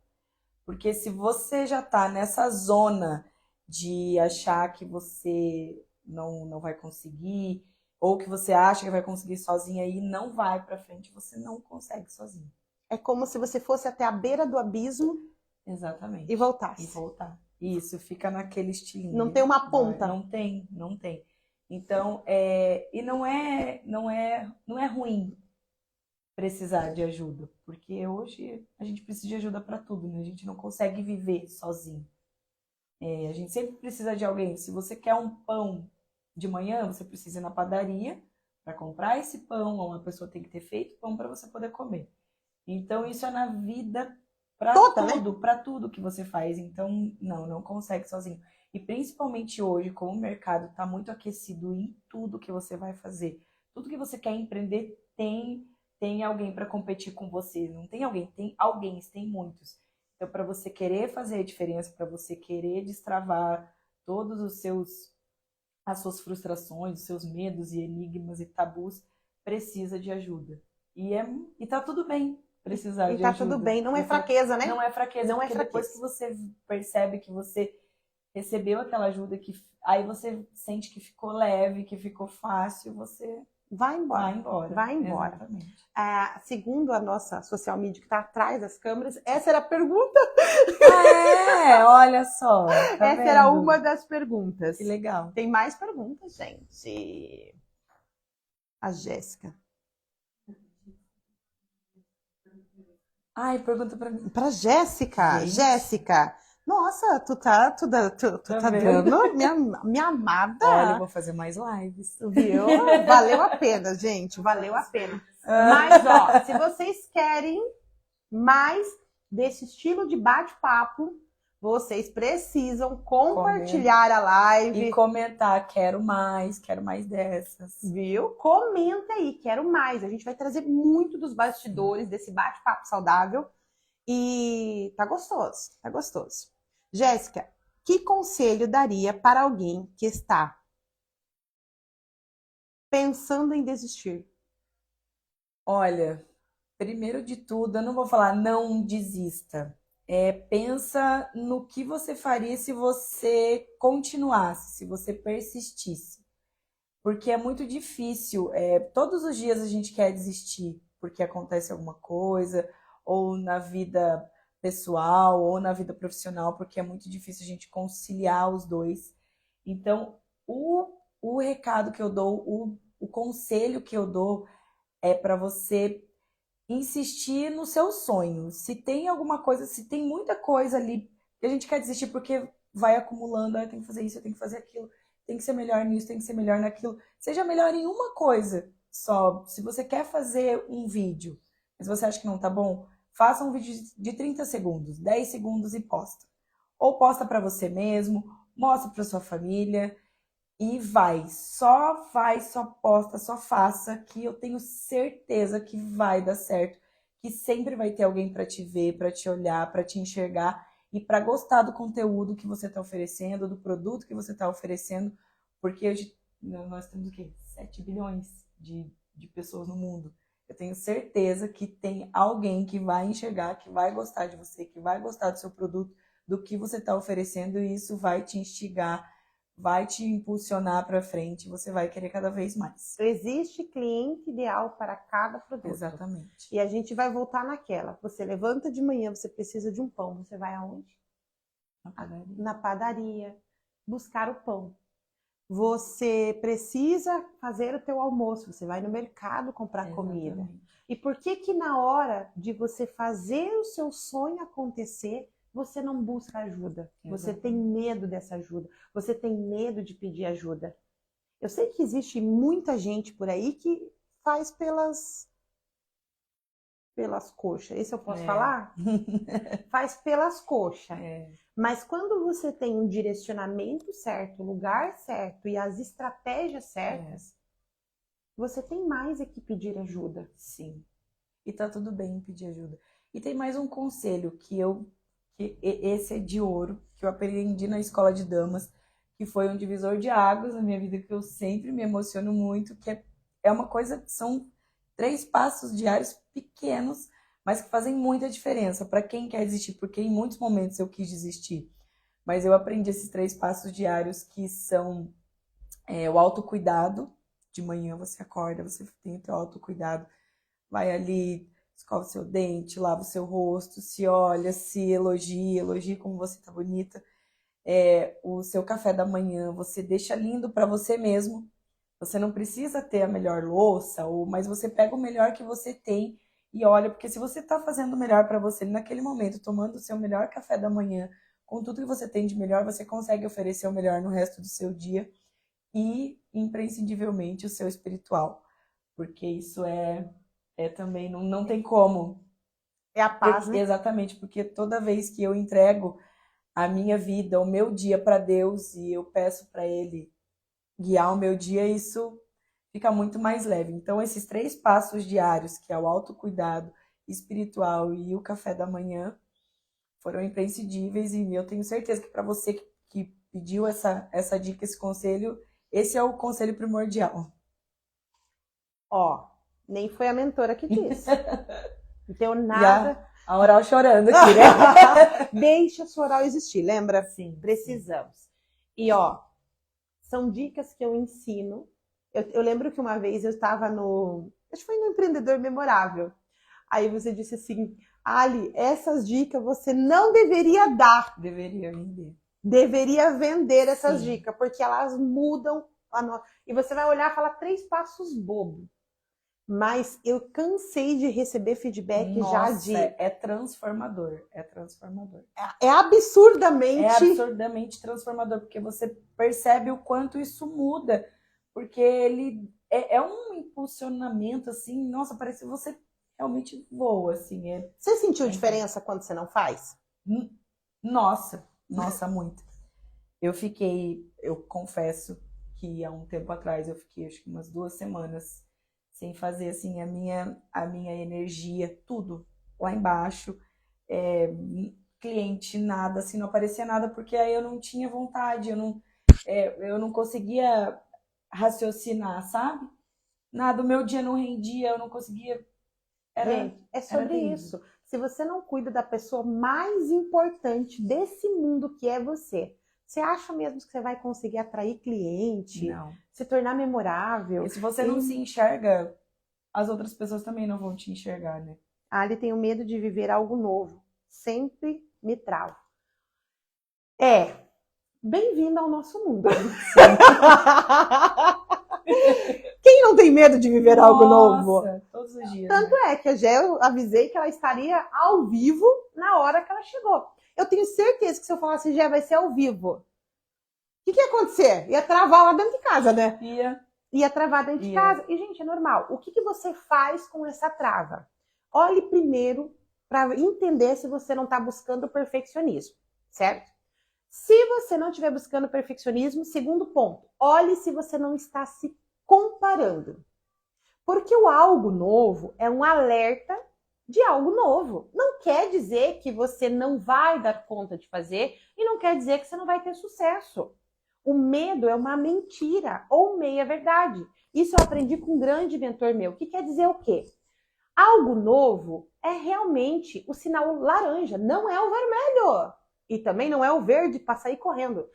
Porque se você já tá nessa zona de achar que você não vai conseguir, ou que você acha que vai conseguir sozinha e não vai pra frente, você não consegue sozinho. É como se você fosse até a beira do abismo. Exatamente. E voltasse. E voltar. Isso, fica naquele estilinho. Não tem uma ponta. Não tem. Então, e não é ruim precisar de ajuda, porque hoje a gente precisa de ajuda para tudo, né? A gente não consegue viver sozinho. A gente sempre precisa de alguém. Se você quer um pão de manhã, você precisa ir na padaria para comprar esse pão, ou uma pessoa tem que ter feito pão para você poder comer. Então, isso é na vida para tudo, né? Para tudo que você faz. Então, não consegue sozinho. E principalmente hoje, como o mercado está muito aquecido em tudo que você vai fazer, tudo que você quer empreender tem alguém para competir com você. Não tem alguém, tem alguém, tem muitos. Então, para você querer fazer a diferença, para você querer destravar todos as suas frustrações, os seus medos e enigmas e tabus, precisa de ajuda. E tá tudo bem. precisar E de tá ajuda. tudo bem, não é fraqueza, né? Não é fraqueza, Não é porque depois que fraqueza. você percebe que você recebeu aquela ajuda, aí você sente que ficou leve, que ficou fácil, você Vai embora. vai embora. Vai embora. Exatamente. Segundo a nossa social media que está atrás das câmeras, essa era a pergunta. Olha só. Tá Essa vendo? era uma das perguntas. Que legal. Tem mais perguntas, gente. A Jéssica. Ai, pergunta pra mim. Pra Jéssica. Gente. Jéssica. Nossa, tu tá vendo? dando minha amada. Olha, eu vou fazer mais lives. Viu? Valeu a pena, gente. Valeu a pena. Mas, ó, se vocês querem mais desse estilo de bate-papo, vocês precisam compartilhar a live. E comentar, quero mais dessas. Viu? Comenta aí, quero mais. A gente vai trazer muito dos bastidores desse bate-papo saudável. E tá gostoso, tá gostoso. Jéssica, que conselho daria para alguém que está pensando em desistir? Olha, primeiro de tudo, eu não vou falar não desista. Pensa no que você faria se você continuasse, se você persistisse. Porque é muito difícil. Todos os dias a gente quer desistir porque acontece alguma coisa, ou na vida pessoal, ou na vida profissional, porque é muito difícil a gente conciliar os dois. Então, o recado que eu dou, o conselho que eu dou é para você insistir no seu sonho. Se tem alguma coisa, se tem muita coisa ali que a gente quer desistir porque vai acumulando, eu tenho que fazer isso, eu tenho que fazer aquilo, tem que ser melhor nisso, tem que ser melhor naquilo. Seja melhor em uma coisa só. Se você quer fazer um vídeo, mas você acha que não tá bom, faça um vídeo de 30 segundos, 10 segundos e posta. Ou posta para você mesmo, mostra para sua família. E só posta, só faça, que eu tenho certeza que vai dar certo, que sempre vai ter alguém para te ver, para te olhar, para te enxergar e para gostar do conteúdo que você está oferecendo, do produto que você está oferecendo, porque hoje nós temos o quê? 7 bilhões de pessoas no mundo. Eu tenho certeza que tem alguém que vai enxergar, que vai gostar de você, que vai gostar do seu produto, do que você está oferecendo, e isso vai te instigar, vai te impulsionar para frente, você vai querer cada vez mais. Existe cliente ideal para cada produto. Exatamente. E a gente vai voltar naquela. Você levanta de manhã, você precisa de um pão. Você vai aonde? Na padaria. Buscar o pão. Você precisa fazer o teu almoço. Você vai no mercado comprar comida. E por que na hora de você fazer o seu sonho acontecer, você não busca ajuda? Você tem medo dessa ajuda. Você tem medo de pedir ajuda. Eu sei que existe muita gente por aí que faz pelas coxas. Esse eu posso falar? Faz pelas coxas. Mas quando você tem um direcionamento certo, o lugar certo e as estratégias certas, você tem mais é que pedir ajuda. Sim. E tá tudo bem pedir ajuda. E tem mais um conselho que esse é de ouro, que eu aprendi na escola de damas, que foi um divisor de águas na minha vida, que eu sempre me emociono muito, que é uma coisa, são 3 passos diários pequenos, mas que fazem muita diferença para quem quer desistir, porque em muitos momentos eu quis desistir. Mas eu aprendi esses 3 passos diários, que são o autocuidado. De manhã você acorda, você tem o teu autocuidado, vai ali, escova o seu dente, lava o seu rosto, se olha, se elogia como você tá bonita. O seu café da manhã, você deixa lindo para você mesmo. Você não precisa ter a melhor louça, mas você pega o melhor que você tem e olha, porque se você tá fazendo o melhor para você naquele momento, tomando o seu melhor café da manhã, com tudo que você tem de melhor, você consegue oferecer o melhor no resto do seu dia e, imprescindivelmente, o seu espiritual. Porque isso também, não tem como. É a paz, né? Exatamente, porque toda vez que eu entrego a minha vida, o meu dia para Deus, e eu peço para Ele guiar o meu dia, isso fica muito mais leve. Então, esses 3 passos diários, que é o autocuidado espiritual e o café da manhã, foram imprescindíveis, e eu tenho certeza que para você que pediu essa dica, esse conselho, esse é o conselho primordial. Nem foi a mentora que disse. Não tenho nada. Já a oral chorando aqui, né? Deixa a sua oral existir, lembra? Sim. Precisamos. E, ó, são dicas que eu ensino. Eu lembro que uma vez eu estava acho que foi no Empreendedor Memorável. Aí você disse assim, Ali, essas dicas você não deveria dar. Deveria vender. Deveria vender essas Sim. dicas, porque elas mudam e você vai olhar e falar 3 passos bobo. Mas eu cansei de receber feedback. Nossa, já de... é transformador. É transformador. É absurdamente... É absurdamente transformador, porque você percebe o quanto isso muda. Porque ele é um impulsionamento, assim, nossa, parece que você realmente voa, assim. Você sentiu diferença quando você não faz? Nossa, muito. Eu confesso que há um tempo atrás, eu fiquei acho que umas 2 semanas sem fazer, assim, a minha energia, tudo lá embaixo. Cliente, nada, assim, não aparecia nada, porque aí eu não tinha vontade, eu não conseguia raciocinar, sabe? Nada, o meu dia não rendia, eu não conseguia. Gente, é sobre isso. Se você não cuida da pessoa mais importante desse mundo que é você acha mesmo que você vai conseguir atrair cliente? Não. Se tornar memorável? E se você não se enxerga, as outras pessoas também não vão te enxergar, né? Ali tenho medo de viver algo novo. Sempre me travo. Bem-vindo ao nosso mundo. Quem não tem medo de viver algo novo? Todos os dias. Tanto é que a Gé, eu avisei que ela estaria ao vivo na hora que ela chegou. Eu tenho certeza que se eu falasse, Gé, vai ser ao vivo, o que ia acontecer? Ia travar lá dentro de casa, né? Ia travar dentro de casa. E, gente, é normal. O que você faz com essa trava? Olhe primeiro para entender se você não está buscando o perfeccionismo, certo? Se você não estiver buscando perfeccionismo, segundo ponto, olhe se você não está se comparando. Porque o algo novo é um alerta de algo novo. Não quer dizer que você não vai dar conta de fazer e não quer dizer que você não vai ter sucesso. O medo é uma mentira ou meia-verdade. Isso eu aprendi com um grande mentor meu. Que quer dizer o quê? Algo novo é realmente o sinal laranja, não é o vermelho. E também não é o verde para sair correndo.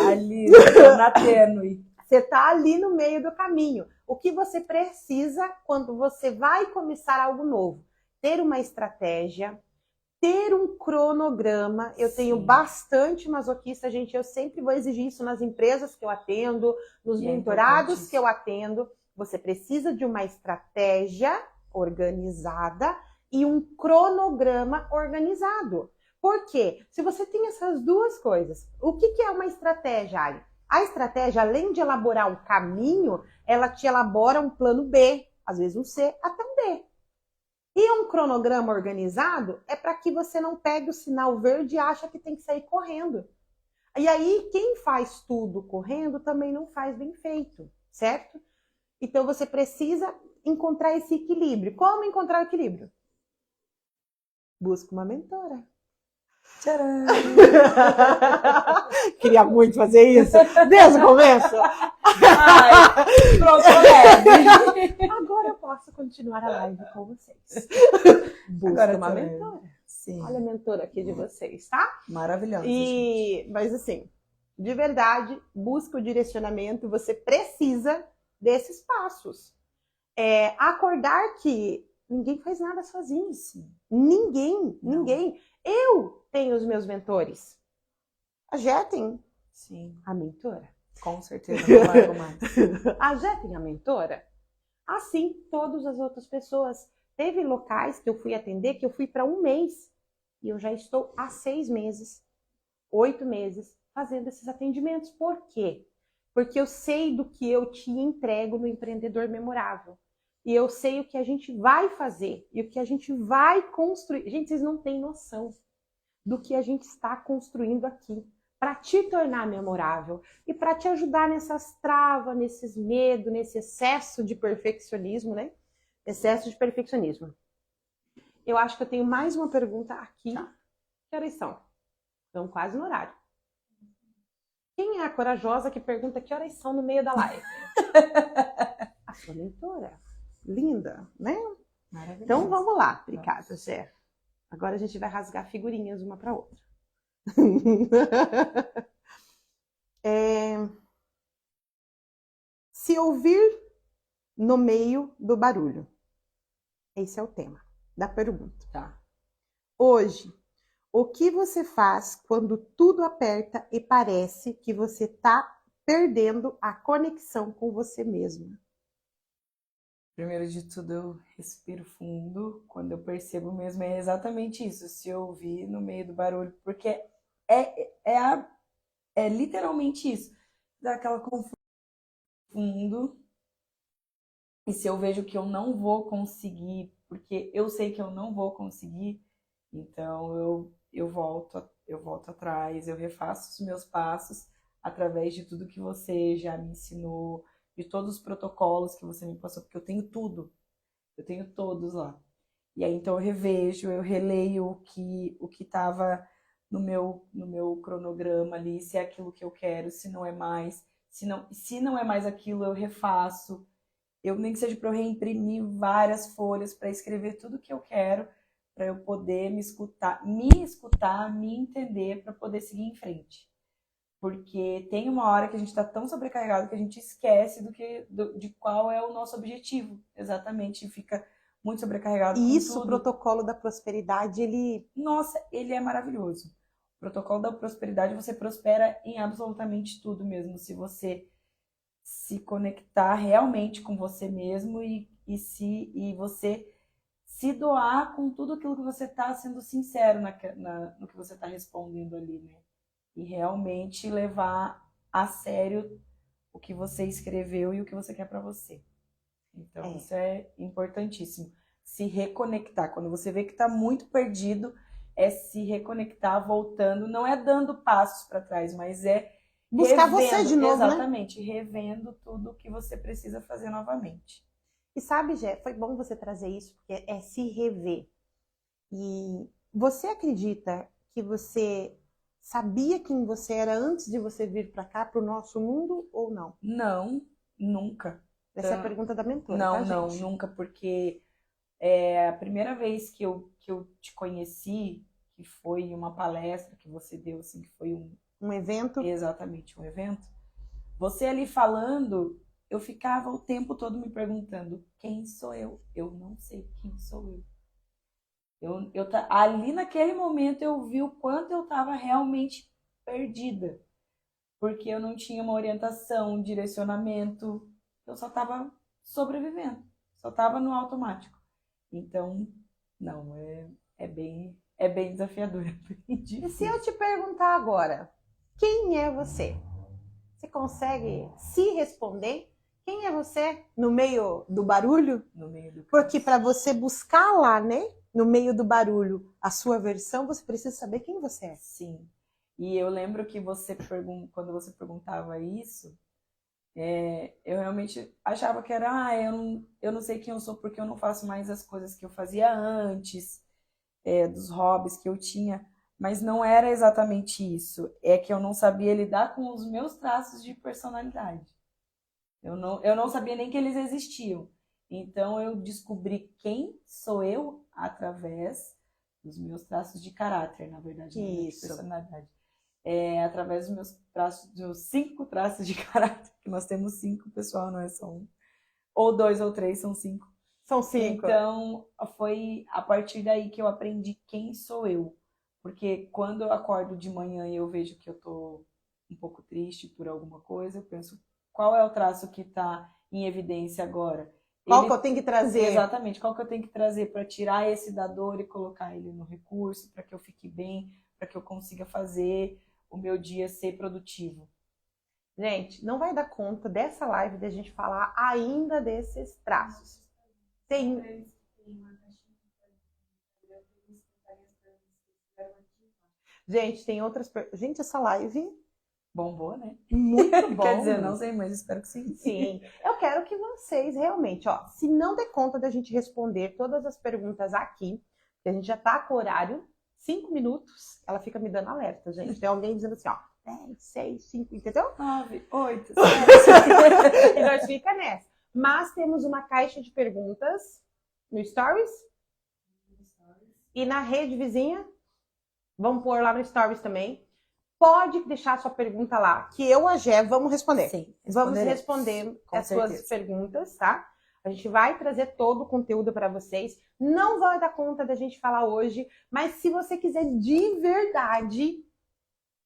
Ali, na tênue. Você está ali no meio do caminho. O que você precisa quando você vai começar algo novo? Ter uma estratégia, ter um cronograma. Eu tenho bastante masoquista, gente. Eu sempre vou exigir isso nas empresas que eu atendo, nos mentorados que eu atendo. Você precisa de uma estratégia organizada e um cronograma organizado. Por quê? Se você tem essas duas coisas, o que é uma estratégia, Ali? A estratégia, além de elaborar um caminho, ela te elabora um plano B, às vezes um C, até um D. E um cronograma organizado é para que você não pegue o sinal verde e acha que tem que sair correndo. E aí, quem faz tudo correndo também não faz bem feito, certo? Então, você precisa encontrar esse equilíbrio. Como encontrar o equilíbrio? Busca uma mentora. Tcharam! Queria muito fazer isso desde o começo. Ai, pronto, leve. Agora eu posso continuar a live com vocês. Busca uma mentora. Sim. Olha a mentora aqui de vocês, tá? Maravilhosa. Mas assim, de verdade, busca o direcionamento. Você precisa desses passos. Acordar que ninguém faz nada sozinho. Sim. Ninguém. Eu tenho os meus mentores. A Gé tem a mentora. Com certeza, não largo mais. A Gé tem a mentora. Assim, todas as outras pessoas. Teve locais que eu fui atender que eu fui para 1 mês. E eu já estou há 6 meses, 8 meses, fazendo esses atendimentos. Por quê? Porque eu sei do que eu te entrego no Empreendedor Memorável. E eu sei o que a gente vai fazer e o que a gente vai construir. Gente, vocês não têm noção do que a gente está construindo aqui para te tornar memorável e para te ajudar nessas travas, nesses medos, nesse excesso de perfeccionismo, né? Excesso de perfeccionismo. Eu acho que eu tenho mais uma pergunta aqui. Tá. Que horas são? Estão quase no horário. Quem é a corajosa que pergunta que horas são no meio da live? A sua mentora. linda, né? Maravilhoso. Então vamos lá, obrigada, Gé. Agora a gente vai rasgar figurinhas uma para outra. Se ouvir no meio do barulho. Esse é o tema da pergunta. Tá. Hoje, o que você faz quando tudo aperta e parece que você está perdendo a conexão com você mesma? Primeiro de tudo, eu respiro fundo. Quando eu percebo mesmo, é exatamente isso. Se eu ouvir no meio do barulho, porque é literalmente isso. Dá aquela confusão fundo. E se eu vejo que eu não vou conseguir, porque eu sei que eu não vou conseguir, então eu volto atrás, eu refaço os meus passos através de tudo que você já me ensinou, de todos os protocolos que você me passou, porque eu tenho tudo, eu tenho todos lá. E aí então eu revejo, eu releio o que estava no meu cronograma ali, se é aquilo que eu quero, se não é mais, se não é mais aquilo, eu refaço. Eu nem que seja para eu reimprimir várias folhas para escrever tudo que eu quero, para eu poder me escutar, me entender, para poder seguir em frente. Porque tem uma hora que a gente está tão sobrecarregado que a gente esquece de qual é o nosso objetivo. Exatamente, fica muito sobrecarregado. E isso, com o tudo. protocolo da prosperidade, ele... Nossa, ele é maravilhoso. O protocolo da prosperidade, você prospera em absolutamente tudo mesmo, se você se conectar realmente com você mesmo e você se doar com tudo aquilo que você está sendo sincero no que você está respondendo ali, né? E realmente levar a sério o que você escreveu e o que você quer para você. Então, isso é importantíssimo. Se reconectar. Quando você vê que está muito perdido, é se reconectar, voltando. Não é dando passos para trás, mas é buscar revendo, você de novo, exatamente, revendo tudo que você precisa fazer novamente. E sabe, Gé, foi bom você trazer isso, porque é se rever. E você acredita que você sabia quem você era antes de você vir para cá, para o nosso mundo, ou não? Não, nunca. Essa é a pergunta da mentora, Não, tá, não, gente? nunca, porque a primeira vez que eu te conheci, que foi em uma palestra que você deu, assim, que foi um evento. Exatamente, um evento. Você ali falando, eu ficava o tempo todo me perguntando, quem sou eu? Eu não sei quem sou eu. Ali naquele momento eu vi o quanto eu estava realmente perdida. Porque eu não tinha uma orientação, um direcionamento. Eu só estava sobrevivendo. Só estava no automático. Então, não, é bem desafiador. É bem difícil. E se eu te perguntar agora, quem é você? Você consegue se responder? Quem é você no meio do barulho? No meio do Porque para você buscar lá, né, no meio do barulho, a sua versão, você precisa saber quem você é. Sim. E eu lembro que quando você perguntava isso, eu realmente achava que era, eu não sei quem eu sou porque eu não faço mais as coisas que eu fazia antes, dos hobbies que eu tinha. Mas não era exatamente isso. É que eu não sabia lidar com os meus traços de personalidade. Eu não sabia nem que eles existiam. Então eu descobri quem sou eu através dos meus traços de caráter, na verdade, não de personalidade. Através dos meus traços, dos 5 traços de caráter, que nós temos 5, pessoal, não é só um. Ou 2 ou 3, são 5. São 5. Então foi a partir daí que eu aprendi quem sou eu. Porque quando eu acordo de manhã e eu vejo que eu tô um pouco triste por alguma coisa, eu penso, qual é o traço que está em evidência agora? Qual que eu tenho que trazer? Exatamente, qual que eu tenho que trazer para tirar esse da dor e colocar ele no recurso, para que eu fique bem, para que eu consiga fazer o meu dia ser produtivo. Gente, não vai dar conta dessa live de a gente falar ainda desses traços. Tem... Gente, tem outras... Gente, essa live... Bombou, né? Muito bom. Quer dizer, não sei, mas espero que sim. Sim. Eu quero que vocês realmente, ó, se não der conta da gente responder todas as perguntas aqui, que a gente já tá com o horário, 5 minutos, ela fica me dando alerta, gente. Tem alguém dizendo assim, ó, 10, 6, 5, entendeu? 9, 8, 7. E nós fica nessa. Mas temos uma caixa de perguntas no Stories e na rede vizinha. Vamos pôr lá no Stories também. Pode deixar sua pergunta lá, que eu e a Gé vamos responder. Sim, Vamos responder as suas perguntas, tá? A gente vai trazer todo o conteúdo para vocês. Não vai dar conta da gente falar hoje, mas se você quiser de verdade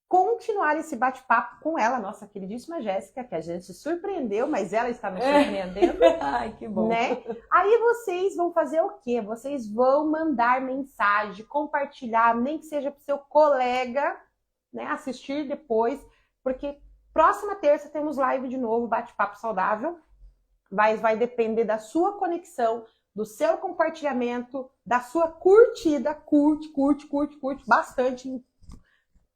continuar esse bate-papo com ela, nossa queridíssima Jéssica, que a gente se surpreendeu, mas ela está nos surpreendendo. Ai, que bom. Né? Aí vocês vão fazer o quê? Vocês vão mandar mensagem, compartilhar, nem que seja para o seu colega, né, assistir depois, porque próxima terça temos live de novo, bate-papo saudável. Vai depender da sua conexão, do seu compartilhamento, da sua curtida, curte bastante,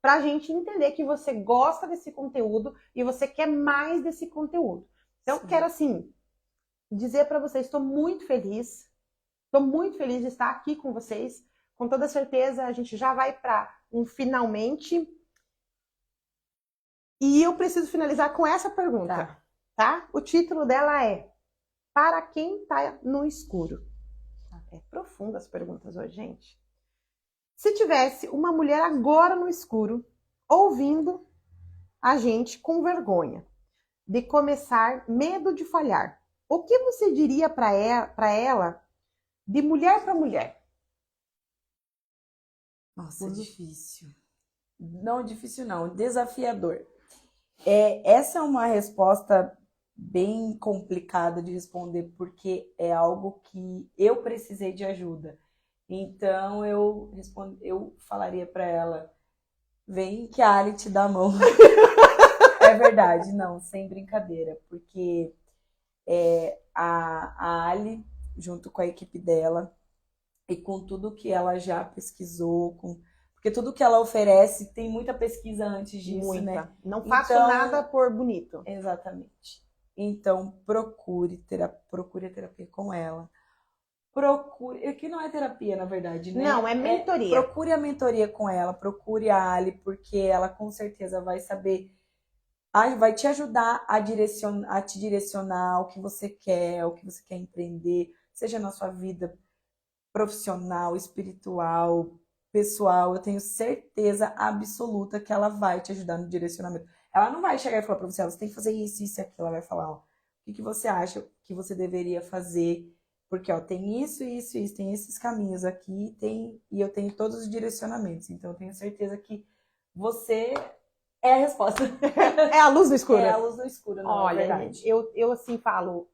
pra gente entender que você gosta desse conteúdo e você quer mais desse conteúdo. Então, quero assim dizer para vocês, estou muito feliz de estar aqui com vocês. Com toda certeza, a gente já vai para um finalmente. E eu preciso finalizar com essa pergunta, tá? O título dela é Para quem está no escuro? É profundo as perguntas hoje, gente. Se tivesse uma mulher agora no escuro, ouvindo a gente com vergonha de começar, medo de falhar, o que você diria para ela de mulher para mulher? Nossa, difícil. Não, difícil não, desafiador. Essa é uma resposta bem complicada de responder, porque é algo que eu precisei de ajuda. Então eu falaria para ela, vem que a Ali te dá a mão. É verdade, não, sem brincadeira, porque a Ali, junto com a equipe dela, e com tudo que ela já pesquisou, porque tudo que ela oferece tem muita pesquisa antes disso, muita, né? Não faço nada por bonito. Exatamente. Então, procure a terapia com ela. Procure, que não é terapia, na verdade, né? Não, é mentoria. Procure a mentoria com ela, procure a Ali, porque ela com certeza vai saber, vai te ajudar a te direcionar o que você quer empreender, seja na sua vida profissional, espiritual, pessoal. Eu tenho certeza absoluta que ela vai te ajudar no direcionamento. Ela não vai chegar e falar para você, você tem que fazer isso e aquilo. Ela vai falar, ó, o que você acha que você deveria fazer? Porque, ó, tem isso, tem esses caminhos aqui, e eu tenho todos os direcionamentos. Então, eu tenho certeza que você é a resposta. É a luz no escuro. É a luz no escuro, não. Olha, é verdade. Gente, eu assim falo,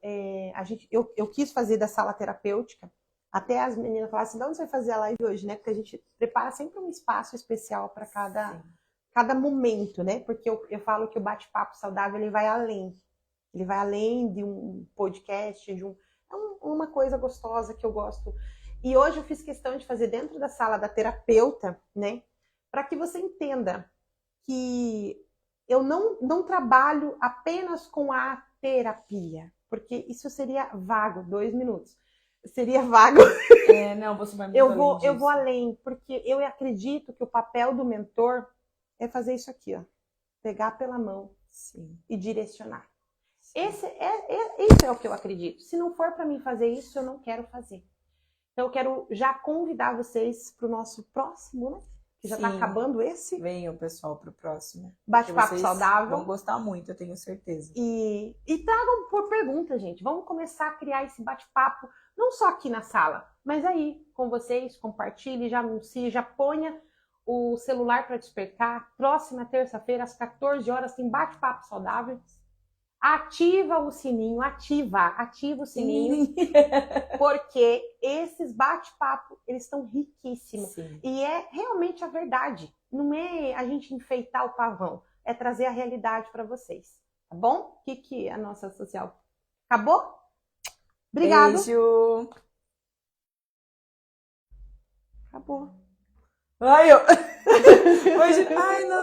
eu quis fazer da sala terapêutica, até as meninas falaram assim, de onde você vai fazer a live hoje, né? Porque a gente prepara sempre um espaço especial para cada momento, né? Porque eu falo que o bate-papo saudável, ele vai além. Ele vai além de um podcast, uma coisa gostosa que eu gosto. E hoje eu fiz questão de fazer dentro da sala da terapeuta, né? Para que você entenda que eu não trabalho apenas com a terapia, porque isso seria vago, 2 minutos. Seria vago. Não, você vai muito eu vou além, porque eu acredito que o papel do mentor é fazer isso aqui, ó. Pegar pela mão, sim, e direcionar. Sim. Isso é o que eu acredito. Se não for para mim fazer isso, eu não quero fazer. Então eu quero já convidar vocês para o nosso próximo, né? Que já está acabando esse. Venham, pessoal, para o próximo. Bate-papo saudável. Vão gostar muito, eu tenho certeza. E tragam por pergunta, gente. Vamos começar a criar esse bate-papo, não só aqui na sala, mas aí com vocês. Compartilhe, já anuncie, já ponha o celular para despertar. Próxima terça-feira, às 14 horas, tem bate-papo saudável. Ativa o sininho, ativa o sininho, porque esses bate-papo, eles estão riquíssimos. Sim. E é realmente a verdade. Não é a gente enfeitar o pavão, é trazer a realidade para vocês. Tá bom? O que a nossa social... Acabou? Obrigado. Beijo. Acabou. Ai, não.